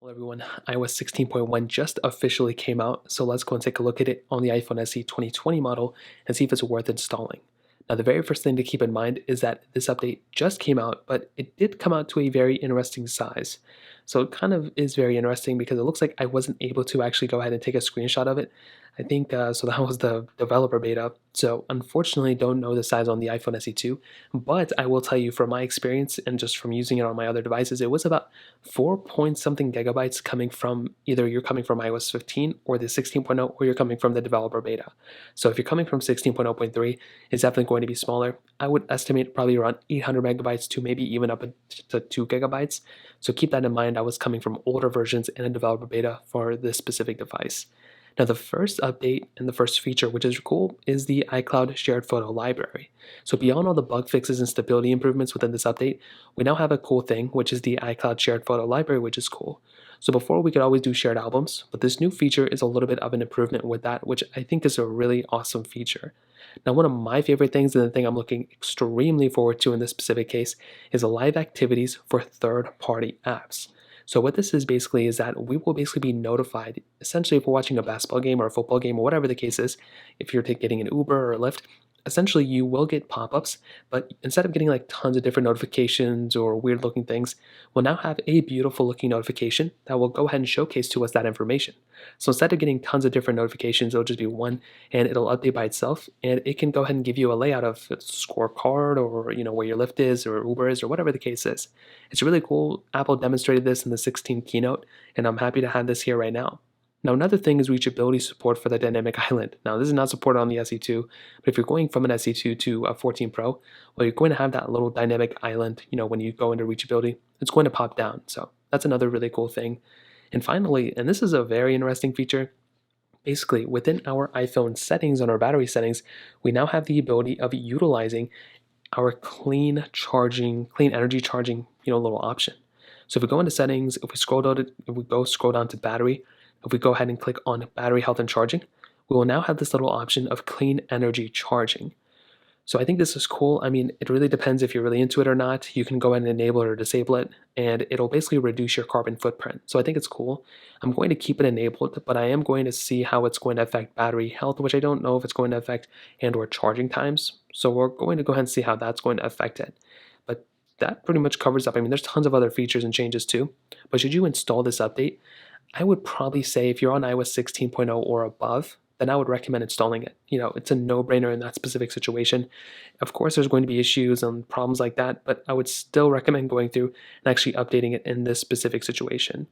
Hello everyone, iOS 16.1 just officially came out, so let's go and take a look at it on the iPhone SE 2020 model and see if it's worth installing. Now the very first thing to keep in mind is that this update just came out, but it did come out to a very interesting size. So it kind of is very interesting because it looks like I wasn't able to actually go ahead and take a screenshot of it. I think so that was the developer beta. So unfortunately don't know the size on the iPhone SE 2, but I will tell you from my experience and just from using it on my other devices, it was about 4 point something gigabytes coming from either you're coming from iOS 15 or the 16.0 or you're coming from the developer beta. So if you're coming from 16.0.3, it's definitely going to be smaller. I would estimate probably around 800 megabytes to maybe even up to 2 gigabytes. So keep that in mind. I was coming from older versions in a developer beta for this specific device. Now, the first update and the first feature, which is cool, is the iCloud shared photo library. So beyond all the bug fixes and stability improvements within this update, we now have a cool thing, which is the iCloud shared photo library, which is cool. So before we could always do shared albums, but this new feature is a little bit of an improvement with that, which I think is a really awesome feature. Now, one of my favorite things and the thing I'm looking extremely forward to in this specific case is live activities for third-party apps. So what this is basically is that we will basically be notified, essentially if we're watching a basketball game or a football game or whatever the case is, if you're getting an Uber or a Lyft, essentially you will get pop-ups, but instead of getting like tons of different notifications or weird looking things, we'll now have a beautiful looking notification that will go ahead and showcase to us that information. So instead of getting tons of different notifications, it'll just be one and it'll update by itself, and it can go ahead and give you a layout of a scorecard or where your Lyft is or Uber is or whatever the case is. It's really cool. Apple demonstrated this in the 16 keynote, and I'm happy to have this here right now. Now, another thing is reachability support for the dynamic island. Now, this is not supported on the SE2, but if you're going from an SE2 to a 14 Pro, well, you're going to have that little dynamic island, when you go into reachability, it's going to pop down. So that's another really cool thing. And finally, and this is a very interesting feature, basically within our iPhone settings on our battery settings, we now have the ability of utilizing our clean energy charging, little option. So if we go into settings, if we scroll down to battery, if we go ahead and click on battery health and charging, we will now have this little option of clean energy charging. So I think this is cool. I mean, it really depends if you're really into it or not. You can go ahead and enable it or disable it, and it'll basically reduce your carbon footprint. So I think it's cool. I'm going to keep it enabled, but I am going to see how it's going to affect battery health, which I don't know if it's going to affect and or charging times. So we're going to go ahead and see how that's going to affect it. But that pretty much covers up. I mean, there's tons of other features and changes too. But should you install this update, I would probably say if you're on iOS 16.0 or above, then I would recommend installing it. It's a no-brainer in that specific situation. Of course, there's going to be issues and problems like that, but I would still recommend going through and actually updating it in this specific situation.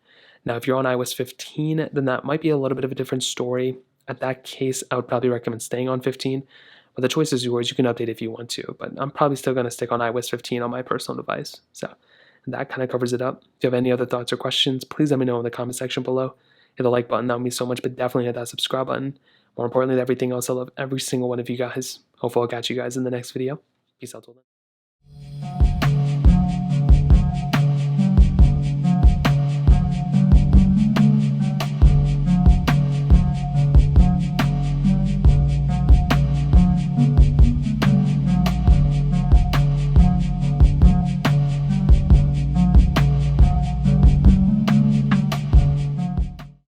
Now, if you're on iOS 15, then that might be a little bit of a different story. At that case, I would probably recommend staying on 15, but the choice is yours. You can update if you want to, but I'm probably still going to stick on iOS 15 on my personal device. So that kind of covers it up. If you have any other thoughts or questions, please let me know in the comment section below. Hit the like button, that would mean so much, but definitely hit that subscribe button. More importantly than everything else, I love every single one of you guys. Hopefully I'll catch you guys in the next video. Peace out till then.